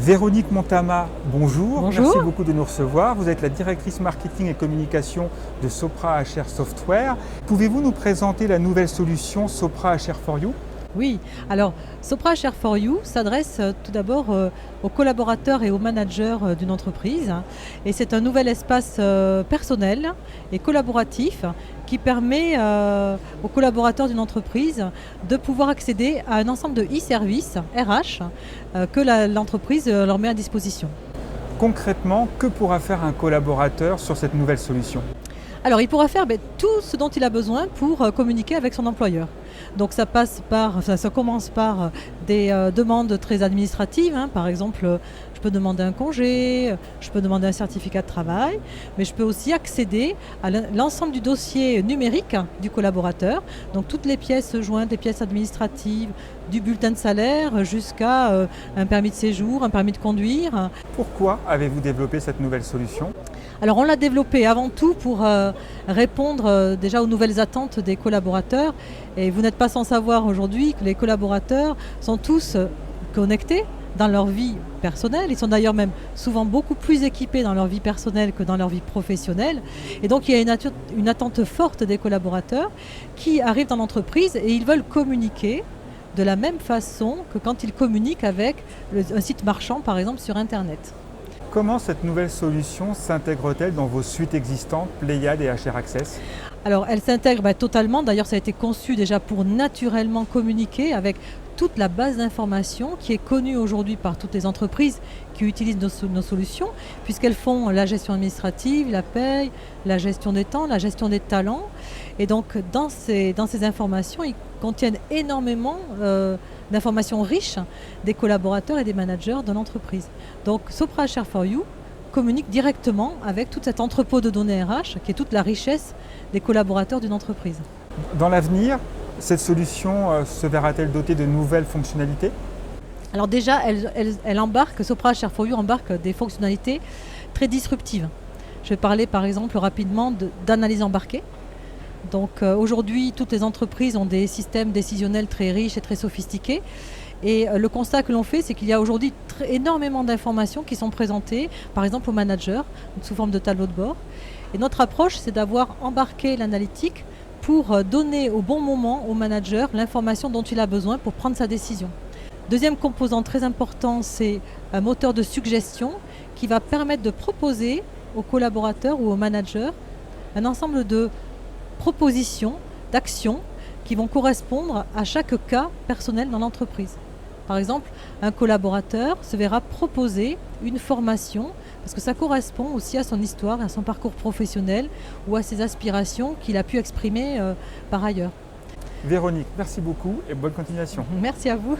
Véronique Montama, bonjour. Bonjour. Merci beaucoup de nous recevoir. Vous êtes la directrice marketing et communication de Sopra HR Software. Pouvez-vous nous présenter la nouvelle solution Sopra HR for You ? Oui, alors Sopra HR for You s'adresse tout d'abord aux collaborateurs et aux managers d'une entreprise. Et c'est un nouvel espace personnel et collaboratif qui permet aux collaborateurs d'une entreprise de pouvoir accéder à un ensemble de e-services RH que l'entreprise leur met à disposition. Concrètement, que pourra faire un collaborateur sur cette nouvelle solution ? Alors il pourra faire tout ce dont il a besoin pour communiquer avec son employeur. Donc ça commence par des demandes très administratives, par exemple je peux demander un congé, je peux demander un certificat de travail, mais je peux aussi accéder à l'ensemble du dossier numérique du collaborateur, donc toutes les pièces jointes, les pièces administratives, du bulletin de salaire jusqu'à un permis de séjour, un permis de conduire. Pourquoi avez-vous développé cette nouvelle solution ? Alors on l'a développé avant tout pour répondre déjà aux nouvelles attentes des collaborateurs. Et vous n'êtes pas sans savoir aujourd'hui que les collaborateurs sont tous connectés dans leur vie personnelle. Ils sont d'ailleurs même souvent beaucoup plus équipés dans leur vie personnelle que dans leur vie professionnelle. Et donc il y a une attente forte des collaborateurs qui arrivent dans l'entreprise et ils veulent communiquer de la même façon que quand ils communiquent avec un site marchand par exemple sur Internet. Comment cette nouvelle solution s'intègre-t-elle dans vos suites existantes, Pléiade et HR Access ? Alors elle s'intègre totalement, d'ailleurs ça a été conçu déjà pour naturellement communiquer avec toute la base d'informations qui est connue aujourd'hui par toutes les entreprises qui utilisent nos solutions, puisqu'elles font la gestion administrative, la paye, la gestion des temps, la gestion des talents. Et donc dans ces informations, ils contiennent énormément d'informations riches des collaborateurs et des managers de l'entreprise. Donc Sopra HR for You communique directement avec tout cet entrepôt de données RH qui est toute la richesse des collaborateurs d'une entreprise. Dans l'avenir, cette solution se verra-t-elle dotée de nouvelles fonctionnalités ? Alors déjà, Sopra HR for You embarque des fonctionnalités très disruptives. Je vais parler par exemple rapidement d'analyse embarquée. Donc aujourd'hui, toutes les entreprises ont des systèmes décisionnels très riches et très sophistiqués. Et le constat que l'on fait, c'est qu'il y a aujourd'hui énormément d'informations qui sont présentées, par exemple aux managers, sous forme de tableau de bord. Et notre approche, c'est d'avoir embarqué l'analytique pour donner au bon moment au manager l'information dont il a besoin pour prendre sa décision. Deuxième composant très important, c'est un moteur de suggestion qui va permettre de proposer aux collaborateurs ou aux managers un ensemble de propositions, d'actions qui vont correspondre à chaque cas personnel dans l'entreprise. Par exemple, un collaborateur se verra proposer une formation parce que ça correspond aussi à son histoire, à son parcours professionnel ou à ses aspirations qu'il a pu exprimer par ailleurs. Véronique, merci beaucoup et bonne continuation. Merci à vous.